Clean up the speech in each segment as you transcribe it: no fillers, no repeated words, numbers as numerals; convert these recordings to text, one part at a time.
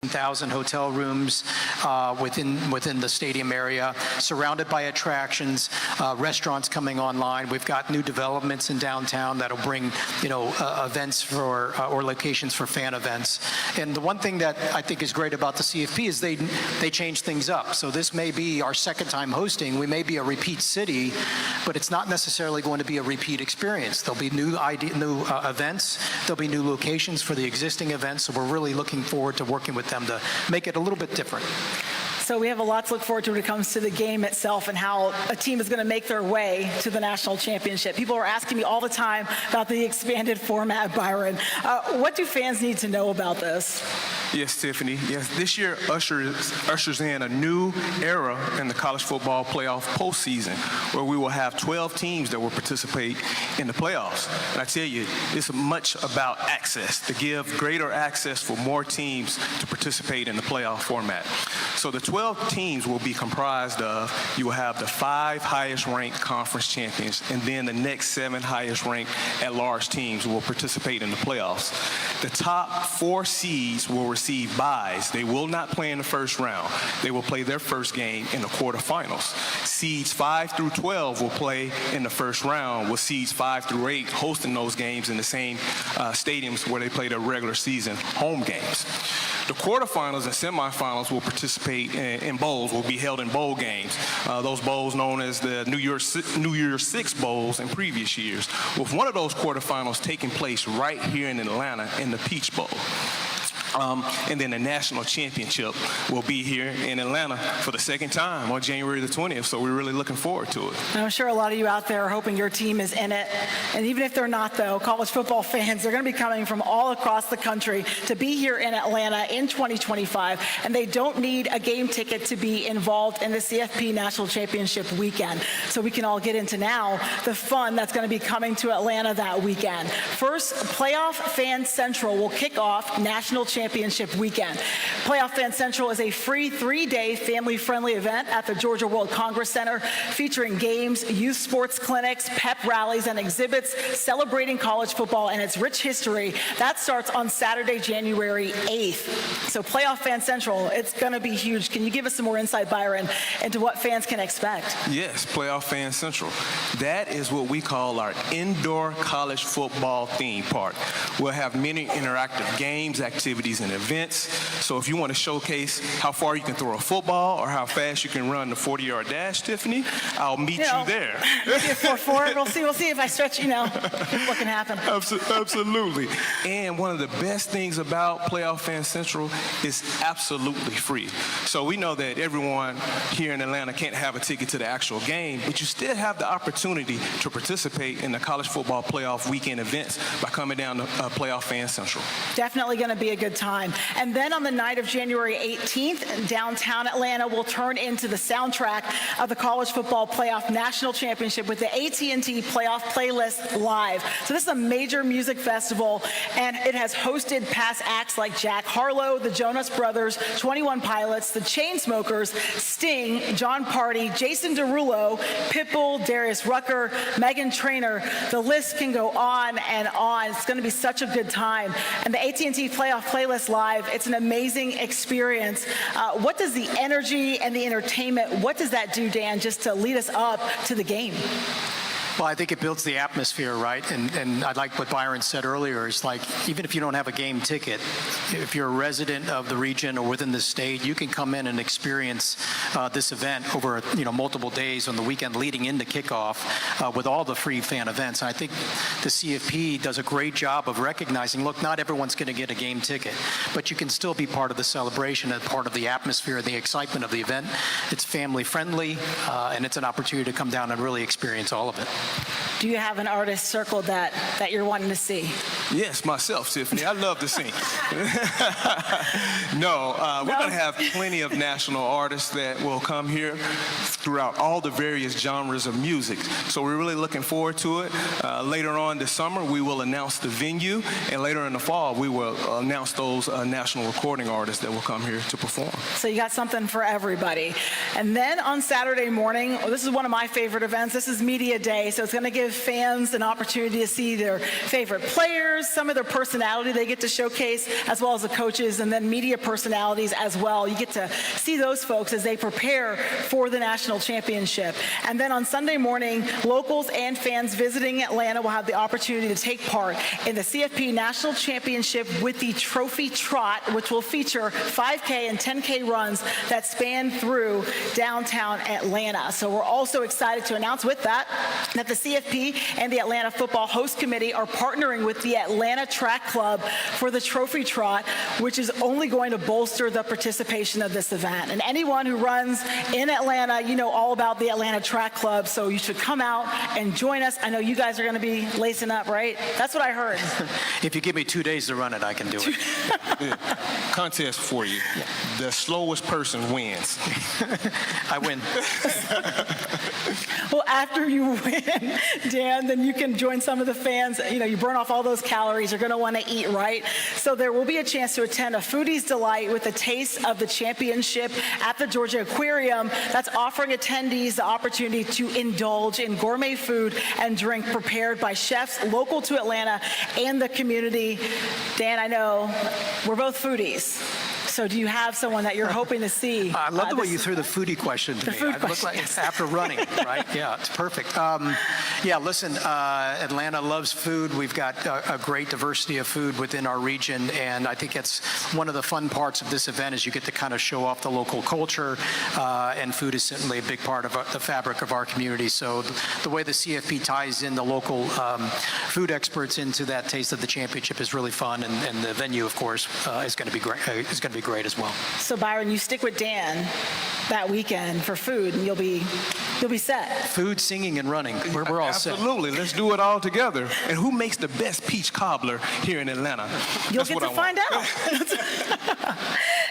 1,000 hotel rooms within the stadium area, surrounded by attractions, restaurants coming online. We've got new developments in downtown that'll bring, events for or locations for fan events. And the one thing that I think is great about the CFP is they change things up. So this may be our second time hosting. We may be a repeat city, but it's not necessarily going to be a repeat experience. There'll be new events. There'll be new locations for the existing events. So we're really looking forward to working with them to make it a little bit different. So we have a lot to look forward to when it comes to the game itself and how a team is going to make their way to the national championship. People are asking me all the time about the expanded format, Byron. What do fans need to know about this? Yes, Tiffany. Yes, this year ushers in a new era in the college football playoff postseason, where we will have 12 teams that will participate in the playoffs. And I tell you, it's much about access, to give greater access for more teams to participate in the playoff format. So the 12 teams will be comprised of, you will have the 5 highest ranked conference champions, and then the next 7 highest ranked at-large teams will participate in the playoffs. The top 4 seeds will receive byes. They will not play in the first round. They will play their first game in the quarterfinals. Seeds 5 through 12 will play in the first round, with seeds 5 through 8 hosting those games in the same stadiums where they play their regular season home games. The quarterfinals and semifinals will participate in bowls, will be held in bowl games. Those bowls known as the New Year's Six bowls in previous years, with one of those quarterfinals taking place right here in Atlanta in the Peach Bowl. And then the national championship will be here in Atlanta for the second time on January the 20th, so we're really looking forward to it. I'm sure a lot of you out there are hoping your team is in it. And even if they're not, though, college football fans, they're going to be coming from all across the country to be here in Atlanta in 2025, and they don't need a game ticket to be involved in the CFP National Championship weekend. So we can all get into now the fun that's going to be coming to Atlanta that weekend. First, Playoff Fan Central will kick off National Championship weekend. Playoff Fan Central is a free 3-day family-friendly event at the Georgia World Congress Center, featuring games, youth sports clinics, pep rallies, and exhibits celebrating college football and its rich history. That starts on Saturday, January 8th. So Playoff Fan Central, it's going to be huge. Can you give us some more insight, Byron, into what fans can expect? Yes, Playoff Fan Central. That is what we call our indoor college football theme park. We'll have many interactive games, activities, and events. So if you want to showcase how far you can throw a football or how fast you can run the 40-yard dash, Tiffany, I'll meet you there. Maybe a 4-4. We'll see if I stretch, what can happen. Absolutely. And one of the best things about Playoff Fan Central is absolutely free. So we know that everyone here in Atlanta can't have a ticket to the actual game, but you still have the opportunity to participate in the college football playoff weekend events by coming down to Playoff Fan Central. Definitely going to be a good time. And then on the night of January 18th, downtown Atlanta will turn into the soundtrack of the College Football Playoff National Championship with the AT&T Playoff Playlist Live. So this is a major music festival, and it has hosted past acts like Jack Harlow, the Jonas Brothers, 21 Pilots, the Chainsmokers, Sting, John Party, Jason Derulo, Pitbull, Darius Rucker, Meghan Trainor. The list can go on and on. It's going to be such a good time. And the AT&T Playoff Playlist Live, it's an amazing experience. What does the energy and the entertainment, what does that do, Dan, just to lead us up to the game? Well, I think it builds the atmosphere, right? And I like what Byron said earlier. It's like, even if you don't have a game ticket, if you're a resident of the region or within the state, you can come in and experience this event over, multiple days on the weekend leading into kickoff with all the free fan events. And I think the CFP does a great job of recognizing, look, not everyone's going to get a game ticket, but you can still be part of the celebration and part of the atmosphere and the excitement of the event. It's family friendly, and it's an opportunity to come down and really experience all of it. Do you have an artist circled that you're wanting to see? Yes, myself, Tiffany. I love to sing. No, we're going to have plenty of national artists that will come here throughout all the various genres of music. So we're really looking forward to it. Later on this summer, we will announce the venue, and later in the fall, we will announce those national recording artists that will come here to perform. So you got something for everybody. And then on Saturday morning, this is one of my favorite events. This is Media Day, so it's going to give fans an opportunity to see their favorite players, players, some of their personality they get to showcase, as well as the coaches, and then media personalities as well. You get to see those folks as they prepare for the national championship. And then on Sunday morning, locals and fans visiting Atlanta will have the opportunity to take part in the CFP National Championship with the Trophy Trot, which will feature 5K and 10K runs that span through downtown Atlanta. So we're also excited to announce with that the CFP and the Atlanta Football Host Committee are partnering with the Atlanta Track Club for the Trophy Trot, which is only going to bolster the participation of this event. And anyone who runs in Atlanta, you know all about the Atlanta Track Club, so you should come out and join us. I know you guys are going to be lacing up, right? That's what I heard. If you give me 2 days to run it, I can do it. Yeah. Contest for you. Yeah. The slowest person wins. I win. Well, after you win, Dan, then you can join some of the fans. You know, you burn off all those calories. You're going to want to eat right. So there will be a chance to attend a Foodie's Delight with a taste of the championship at the Georgia Aquarium. That's offering attendees the opportunity to indulge in gourmet food and drink prepared by chefs local to Atlanta and the community. Dan, I know we're both foodies. So do you have someone that you're hoping to see? I love the way you threw the foodie question to me. Food I look question, like yes. After running, right? Yeah, it's perfect. Yeah, listen, Atlanta loves food. We've got a great diversity of food within our region, and I think it's one of the fun parts of this event is you get to kind of show off the local culture, and food is certainly a big part of the fabric of our community. So the way the CFP ties in the local food experts into that Taste of the Championship is really fun, and the venue, of course, is going to be great. Is going to be great as well. So Byron, you stick with Dan that weekend for food, and you'll be set. Food, singing, and running. We're all set. Absolutely. Let's do it all together. And who makes the best peach cobbler here in Atlanta? You'll get to find out.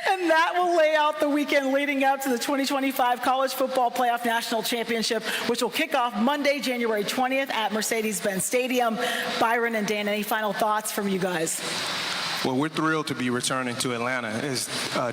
And that will lay out the weekend leading up to the 2025 College Football Playoff National Championship, which will kick off Monday, January 20th at Mercedes-Benz Stadium. Byron and Dan, any final thoughts from you guys? Well, we're thrilled to be returning to Atlanta. As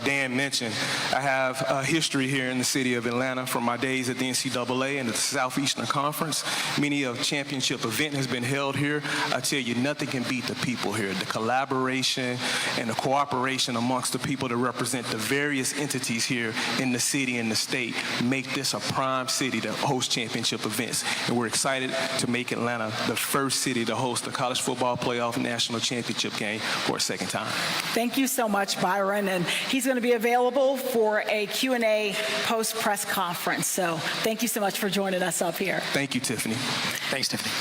Dan mentioned, I have a history here in the city of Atlanta from my days at the NCAA and the Southeastern Conference. Many a championship event has been held here. I tell you, nothing can beat the people here. The collaboration and the cooperation amongst the people that represent the various entities here in the city and the state make this a prime city to host championship events. And we're excited to make Atlanta the first city to host the College Football Playoff National Championship game for a second time. Thank you so much, Byron. And he's going to be available for a Q&A post-press conference. So thank you so much for joining us up here. Thank you, Tiffany. Thanks, Tiffany.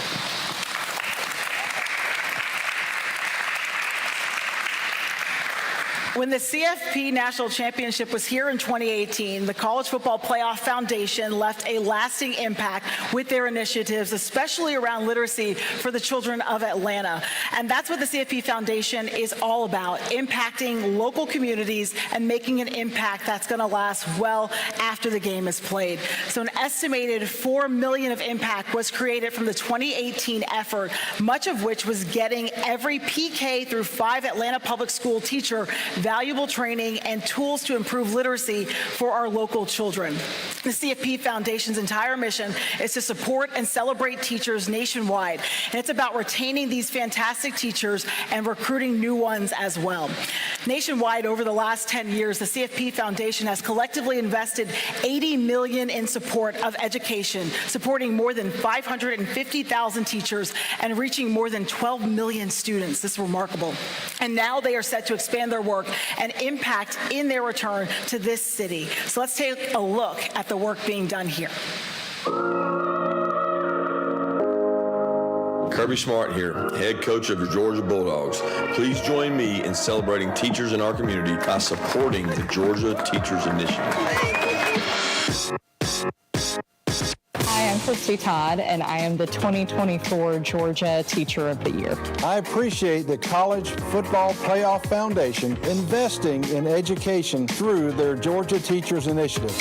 When the CFP National Championship was here in 2018, the College Football Playoff Foundation left a lasting impact with their initiatives, especially around literacy for the children of Atlanta. And that's what the CFP Foundation is all about, impacting local communities and making an impact that's going to last well after the game is played. So an estimated $4 million of impact was created from the 2018 effort, much of which was getting every PK through 5 Atlanta public school teacher valuable training and tools to improve literacy for our local children. The CFP Foundation's entire mission is to support and celebrate teachers nationwide, and it's about retaining these fantastic teachers and recruiting new ones as well. Nationwide, over the last 10 years, the CFP Foundation has collectively invested $80 million in support of education, supporting more than 550,000 teachers and reaching more than 12 million students. This is remarkable. And now they are set to expand their work and impact in their return to this city. So let's take a look at the work being done here. Kirby Smart here, head coach of the Georgia Bulldogs. Please join me in celebrating teachers in our community by supporting the Georgia Teachers Initiative. Hi, I'm Christy Todd, and I am the 2024 Georgia Teacher of the Year. I appreciate the College Football Playoff Foundation investing in education through their Georgia Teachers Initiative.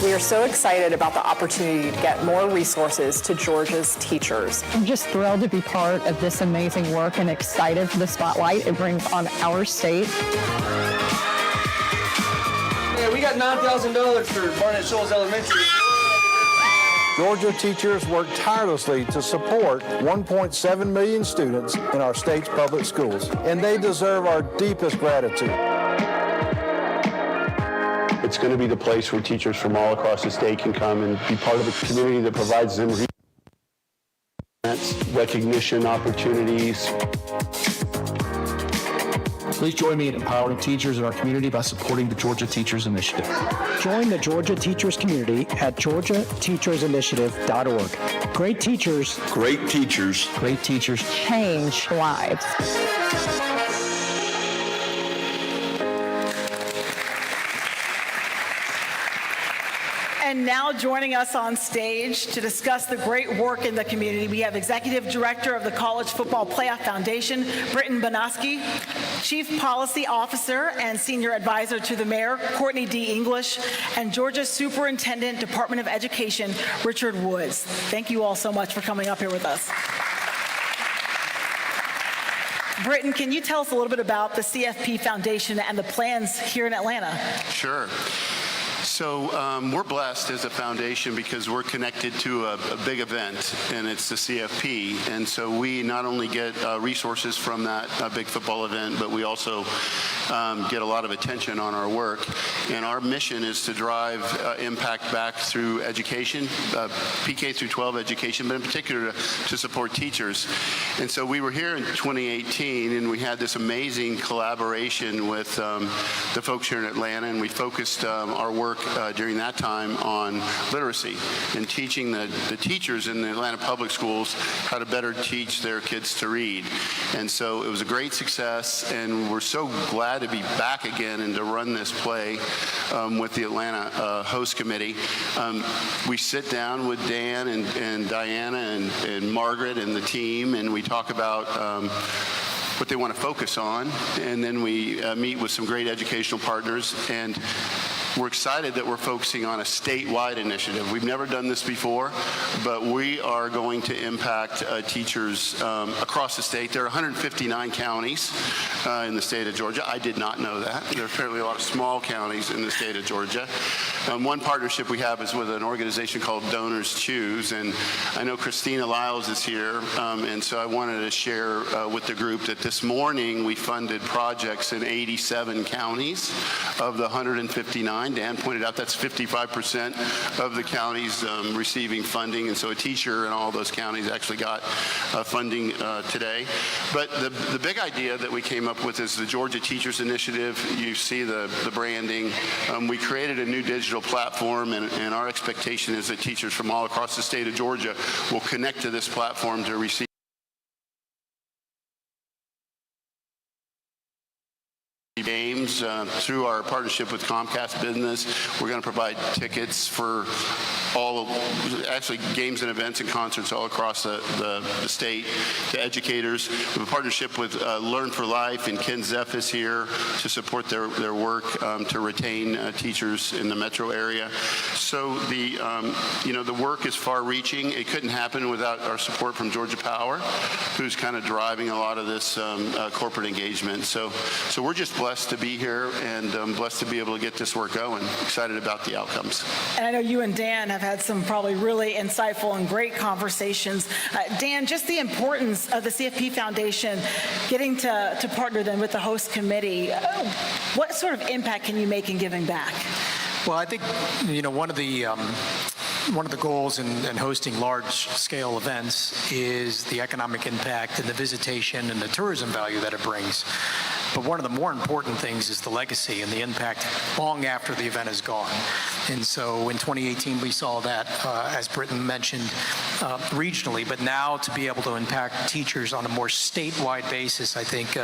We are so excited about the opportunity to get more resources to Georgia's teachers. I'm just thrilled to be part of this amazing work and excited for the spotlight it brings on our state. Yeah, we got $9,000 for Barnett Shoals Elementary. Georgia teachers work tirelessly to support 1.7 million students in our state's public schools, and they deserve our deepest gratitude. It's going to be the place where teachers from all across the state can come and be part of a community that provides them recognition opportunities. Please join me in empowering teachers in our community by supporting the Georgia Teachers Initiative. Join the Georgia Teachers community at georgiateachersinitiative.org. Great teachers. Great teachers. Great teachers. Change lives. And now joining us on stage to discuss the great work in the community, we have Executive Director of the College Football Playoff Foundation, Britton Bonaski, Chief Policy Officer and Senior Advisor to the Mayor, Courtney D. English, and Georgia Superintendent, Department of Education, Richard Woods. Thank you all so much for coming up here with us. Britton, can you tell us a little bit about the CFP Foundation and the plans here in Atlanta? Sure. So we're blessed as a foundation because we're connected to a big event, and it's the CFP. And so we not only get resources from that big football event, but we also get a lot of attention on our work. And our mission is to drive impact back through education, PK through 12 education, but in particular to support teachers. And so we were here in 2018, and we had this amazing collaboration with the folks here in Atlanta, and we focused our work during that time on literacy and teaching the teachers in the Atlanta public schools how to better teach their kids to read. And so it was a great success, and we're so glad to be back again and to run this play with the Atlanta host committee. We sit down with Dan and Diana and Margaret and the team, and we talk about what they want to focus on, and then we meet with some great educational partners, and we're excited that we're focusing on a statewide initiative. We've never done this before, but we are going to impact teachers across the state. There are 159 counties in the state of Georgia. I did not know that. There are fairly a lot of small counties in the state of Georgia. One partnership we have is with an organization called Donors Choose, and I know Christina Lyles is here, and so I wanted to share with the group that this morning we funded projects in 87 counties of the 159. Dan pointed out that's 55% of the counties receiving funding, and so a teacher in all those counties actually got funding today. But the big idea that we came up with is the Georgia Teachers Initiative. You see the branding. We created a new digital platform, and our expectation is that teachers from all across the state of Georgia will connect to this platform to receive games through our partnership with Comcast Business. We're going to provide tickets for actually games and events and concerts all across the state to educators. We have a partnership with Learn for Life, and Ken Zeff is here to support their work to retain teachers in the metro area. So the work is far-reaching. It couldn't happen without our support from Georgia Power, who's kind of driving a lot of this corporate engagement. So we're just blessed to be here and blessed to be able to get this work going. Excited about the outcomes. And I know you and Dan have had some probably really insightful and great conversations. Dan, just the importance of the CFP Foundation getting to partner then with the host committee. What sort of impact can you make in giving back? Well, I think, one of the goals in hosting large-scale events is the economic impact and the visitation and the tourism value that it brings. But one of the more important things is the legacy and the impact long after the event is gone. And so in 2018, we saw that, as Britton mentioned, regionally. But now to be able to impact teachers on a more statewide basis, I think,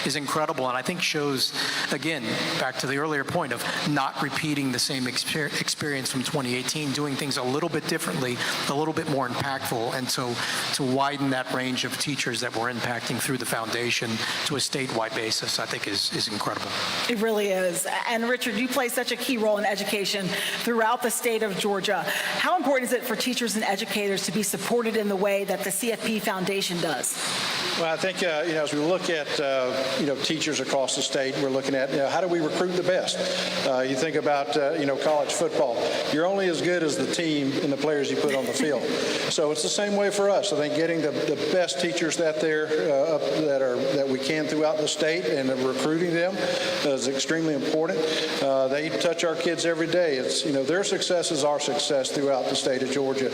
is incredible. And I think shows, again, back to the earlier point of not repeating the same experience from 2018, doing things a little bit differently, a little bit more impactful. And so to widen that range of teachers that we're impacting through the foundation to a statewide basis, I think is incredible. It really is. And Richard, you play such a key role in education throughout the state of Georgia. How important is it for teachers and educators to be supported in the way that the CFP Foundation does? Well, I think, as we look at, teachers across the state, we're looking at, how do we recruit the best? You think about, college football. You're only as good as the team and the players you put on the field. So it's the same way for us. I think getting the best teachers that we can throughout the state and recruiting them is extremely important. They touch our kids every day. It's, their success is our success throughout the state of Georgia.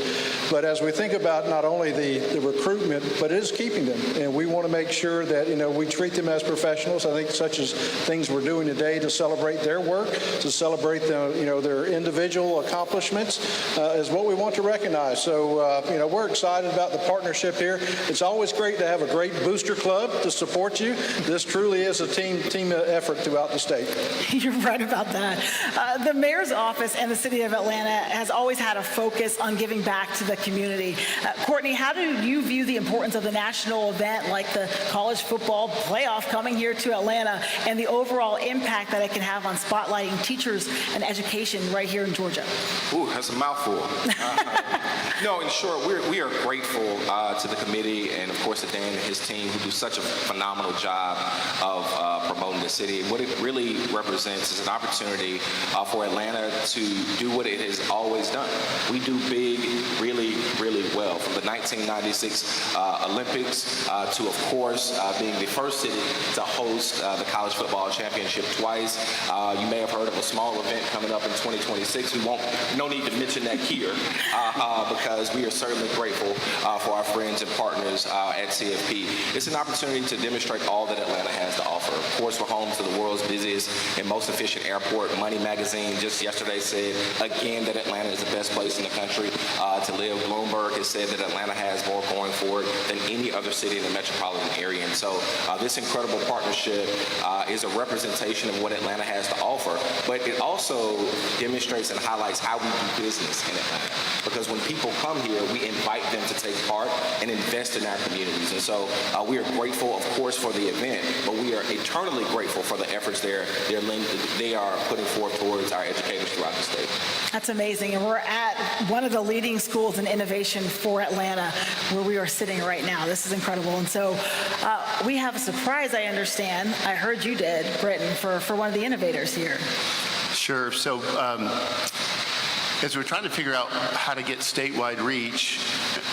But as we think about not only the recruitment, but it is keeping them. And we want to make sure that, we treat them as professionals. I think such as things we're doing today to celebrate their work, to celebrate their individual accomplishments is what we want to recognize. So, we're excited about the partnership here. It's always great to have a great booster club to support you. This truly is a team effort throughout the state. You're right about that. The mayor's office and the city of Atlanta has always had a focus on giving back to the community. Courtney, how do you view the importance of the national event like the college football playoff coming here to Atlanta and the overall impact that it can have on spotlighting teachers and education right here in Georgia? Ooh, that's a mouthful. No, in short, we are grateful to the committee and, of course, to Dan and his team who do such a phenomenal job of promoting the city. What it really represents is an opportunity for Atlanta to do what it has always done. We do big, really, really well. From the 1996 Olympics to, of course, being the first city to host the college football championship twice. You may have heard of a small event coming up in 2026. No need to mention that here because we are certainly grateful for our friends and partners at CFP. It's an opportunity to demonstrate all that Atlanta has to offer. Of course, we're home to the world's busiest and most efficient airport. Money Magazine just yesterday said again that Atlanta is the best place in the country to live. Bloomberg has said that Atlanta has more going for it than any other city in the metropolitan area. And so this incredible partnership is a representation of what Atlanta has to offer, but it also demonstrates and highlights how we do business in Atlanta. Because when people come here, we invite them to take part and invest in our communities. And so we are grateful, of course, for the event, but we are eternally grateful for the efforts they are putting forth towards our educators throughout the state. That's amazing. And we're at one of the leading schools in innovation for Atlanta, where we are sitting right now. This is incredible. And so we have a surprise, I understand. I heard you did, Britton, for one of the innovators here. Sure. So as we're trying to figure out how to get statewide reach,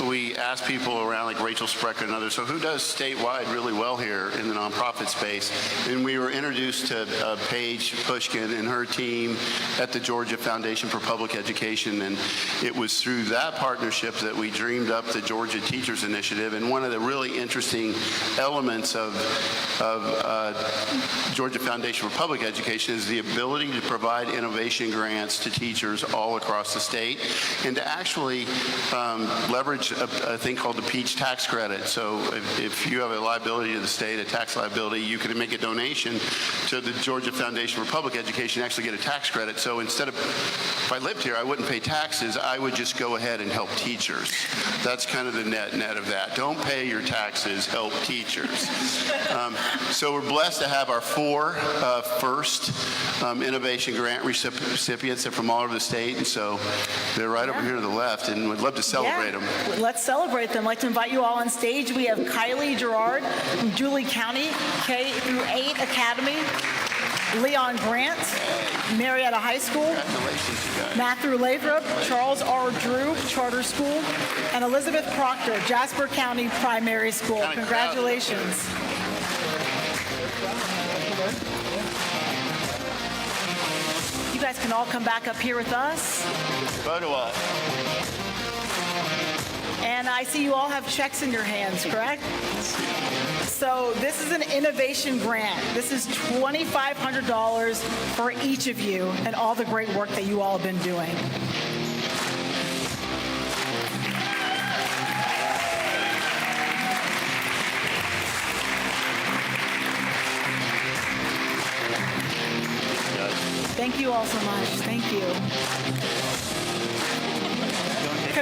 we asked people around like Rachel Sprecher and others, so who does statewide really well here in the nonprofit space? And we were introduced to Paige Pushkin and her team at the Georgia Foundation for Public Education, and it was through that partnership that we dreamed up the Georgia Teachers Initiative. And one of the really interesting elements of Georgia Foundation for Public Education is the ability to provide innovation grants to teachers all across the state and to actually leverage a thing called the Peach tax credit. So if you have a liability to the state, a tax liability, you can make a donation to the Georgia Foundation for Public Education and actually get a tax credit. So instead of, if I lived here, I wouldn't pay taxes, I would just go ahead and help teachers. That's kind of the net of that. Don't pay your taxes, help teachers. So we're blessed to have our four first innovation grant recipients from all over the state, and so they're right over here to the left, and we'd love to celebrate them. Let's celebrate them. I'd like to invite you all on stage. We have Kylie Gerard from Julie County K-8 Academy, Leon Grant, Marietta High School, Matthew Lathrop, Charles R. Drew Charter School, and Elizabeth Proctor, Jasper County Primary School. Congratulations. You guys can all come back up here with us. Photo op. And I see you all have checks in your hands, correct? So this is an innovation grant. This is $2,500 for each of you and all the great work that you all have been doing. Thank you all so much. Thank you.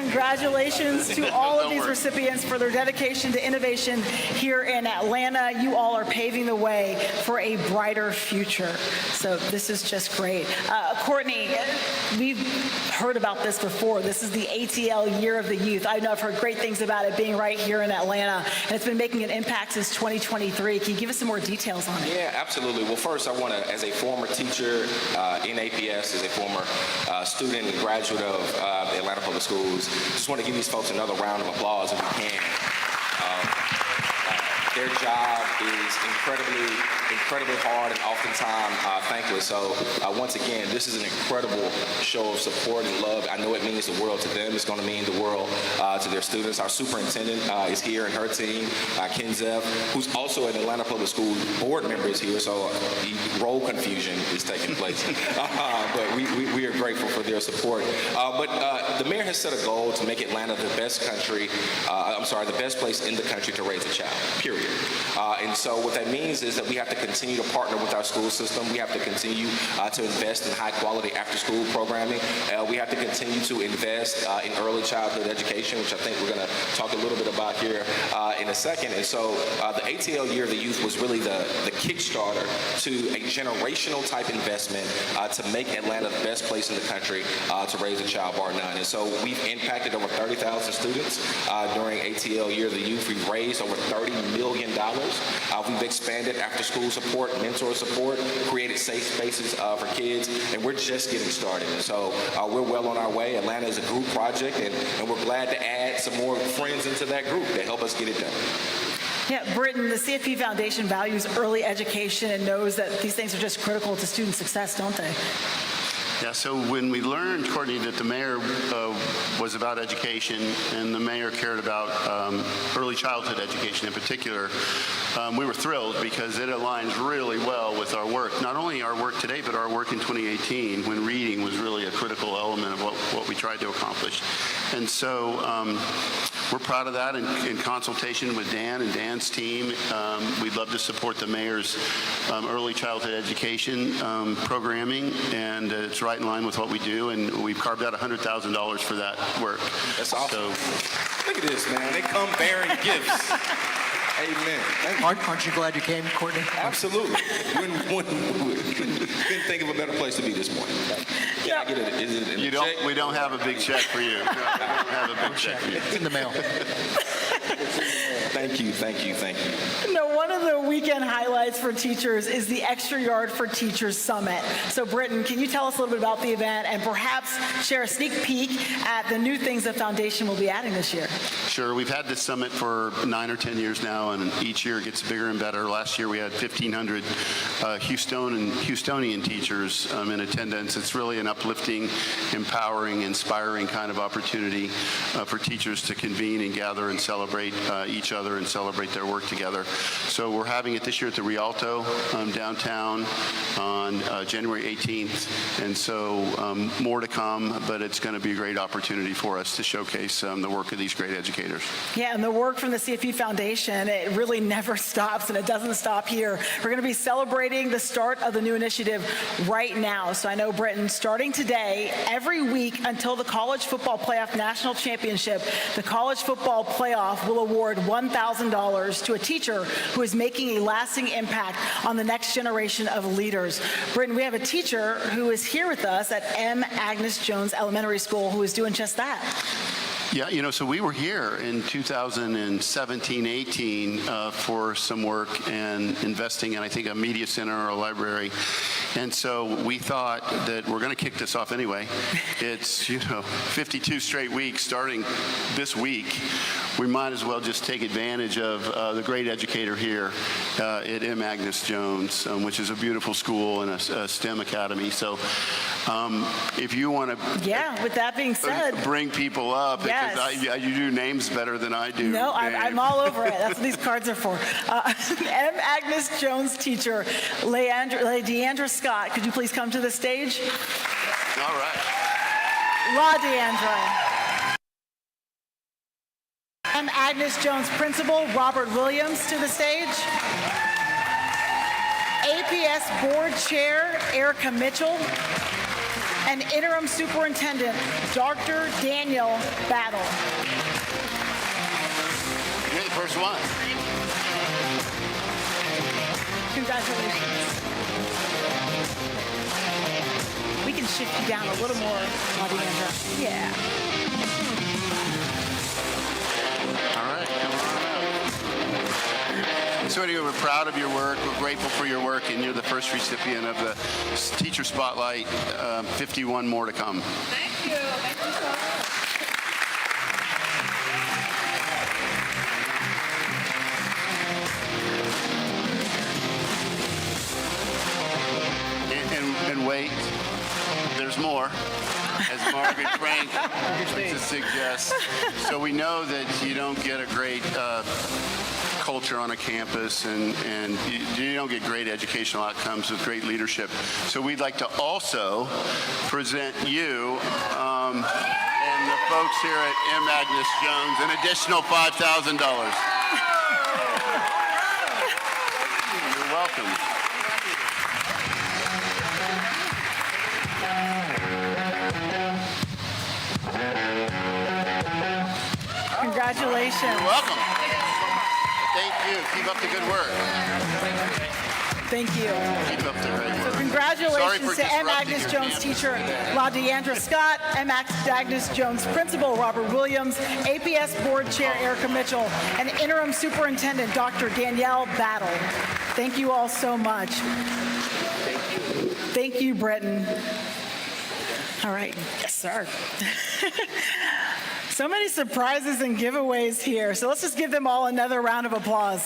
congratulations to all of these recipients for their dedication to innovation here in Atlanta. You all are paving the way for a brighter future. So this is just great. Courtney, we've heard about this before. This is the ATL Year of the Youth. I know I've heard great things about it being right here in Atlanta, and it's been making an impact since 2023. Can you give us some more details on it? Yeah, absolutely. Well, first, I want to, as a former teacher in APS, as a former student and graduate of Atlanta Public Schools, just want to give these folks another round of applause if we can. Their job is incredibly hard and oftentimes thankless. So once again, this is an incredible show of support and love. I know it means the world to them. It's going to mean the world to their students. Our superintendent is here and her team, Ken Zeff, who's also an Atlanta Public School board member is here. So role confusion is taking place. But we are grateful for their support. But the mayor has set a goal to make Atlanta the best the best place in the country to raise a child, period. And so what that means is that we have to continue to partner with our school system. We have to continue to invest in high-quality after-school programming. We have to continue to invest in early childhood education, which I think we're going to talk a little bit about here in a second. And so the ATL Year of the Youth was really the kickstarter to a generational type investment to make Atlanta the best place in the country to raise a child, bar none. And so we've impacted over 30,000 students during ATL Year of the Youth. We've raised over $30 million. We've expanded after-school support, mentor support, created safe spaces for kids, and we're just getting started. And so we're well on our way. Atlanta is a group project, and we're glad to add some more friends into that group to help us get it done. Yeah, Britton, the CFP Foundation values early education and knows that these things are just critical to student success, don't they? Yeah, so when we learned, Courtney, that the mayor was about education and the mayor cared about early childhood education in particular, we were thrilled because it aligns really well with our work. Not only our work today, but our work in 2018 when reading was really a critical element of what we tried to accomplish. And so we're proud of that in consultation with Dan and Dan's team. We'd love to support the mayor's early childhood education programming, and it's right in line with what we do, and we've carved out $100,000 for that work. That's awesome. So, look at this, man. They come bearing gifts. Amen. Aren't you glad you came, Courtney? Absolutely. Couldn't think of a better place to be this morning. Can I get it? Is it in the check? We don't have a big check for you. We don't have a big check for you. It's in the mail. Thank you. No, one of the weekend highlights for teachers is the Extra Yard for Teachers Summit. So, Britton, can you tell us a little bit about the event and perhaps share a sneak peek at the new things the foundation will be adding this year? Sure. We've had this summit for 9 or 10 years now, and each year it gets bigger and better. Last year we had 1,500 Houstonian teachers in attendance. It's really an uplifting, empowering, inspiring kind of opportunity for teachers to convene and gather and celebrate each other and celebrate their work together. So we're having it this year at the Rialto downtown on January 18th. And so more to come, but it's going to be a great opportunity for us to showcase the work of these great educators. Yeah, and the work from the CFP Foundation, it really never stops, and it doesn't stop here. We're going to be celebrating the start of the new initiative right now. So I know, Britton, starting today, every week until the College Football Playoff National Championship, the College Football Playoff will award $1,000 to a teacher who is making a lasting impact on the next generation of leaders. Britton, we have a teacher who is here with us at M. Agnes Jones Elementary School who is doing just that. Yeah, so we were here in 2017-18 for some work and investing in, I think, a media center or a library. And so we thought that we're going to kick this off anyway. It's, 52 straight weeks starting this week. We might as well just take advantage of the great educator here at M. Agnes Jones, which is a beautiful school and a STEM academy. So if you want to with that being said, bring people up, yes. because you do names better than I do. No, I'm all over it. That's what these cards are for. M. Agnes Jones teacher, Deandra Scott, could you please come to the stage? All right. La Deandra. M. Agnes Jones principal, Robert Williams, to the stage. APS board chair, Erica Mitchell. and Interim Superintendent Dr. Daniel Battle. You're the first one. Congratulations. We can shift you down a little more, Leandra. Yeah. All right, come on up. So anyway, we're proud of your work. We're grateful for your work, and you're the first recipient of the Teacher Spotlight. 51 more to come. Thank you. Thank you so much. And wait, there's more, as Margaret Frank suggests. So we know that you don't get a great culture on a campus, and you don't get great educational outcomes with great leadership. So we'd like to also present you and the folks here at M. Agnes Jones an additional $5,000. You're welcome. Congratulations. You're welcome. Thank you. Keep up the good work. Thank you. Keep up the great work. So congratulations to M. disrupting Agnes your Jones campus. teacher LaDeandra Scott, M. Agnes Jones principal Robert Williams, APS board chair Erica Mitchell, and interim superintendent Dr. Danielle Battle. Thank you all so much. Thank you, Britton. All right. Yes, sir. So many surprises and giveaways here. So let's just give them all another round of applause.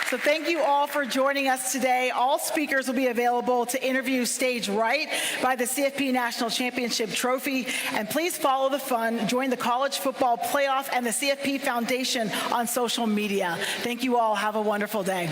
So thank you all for joining us today. All speakers will be available to interview stage right by the CFP National Championship Trophy. And please follow the fun, join the College Football Playoff and the CFP Foundation on social media. Thank you all. Have a wonderful day.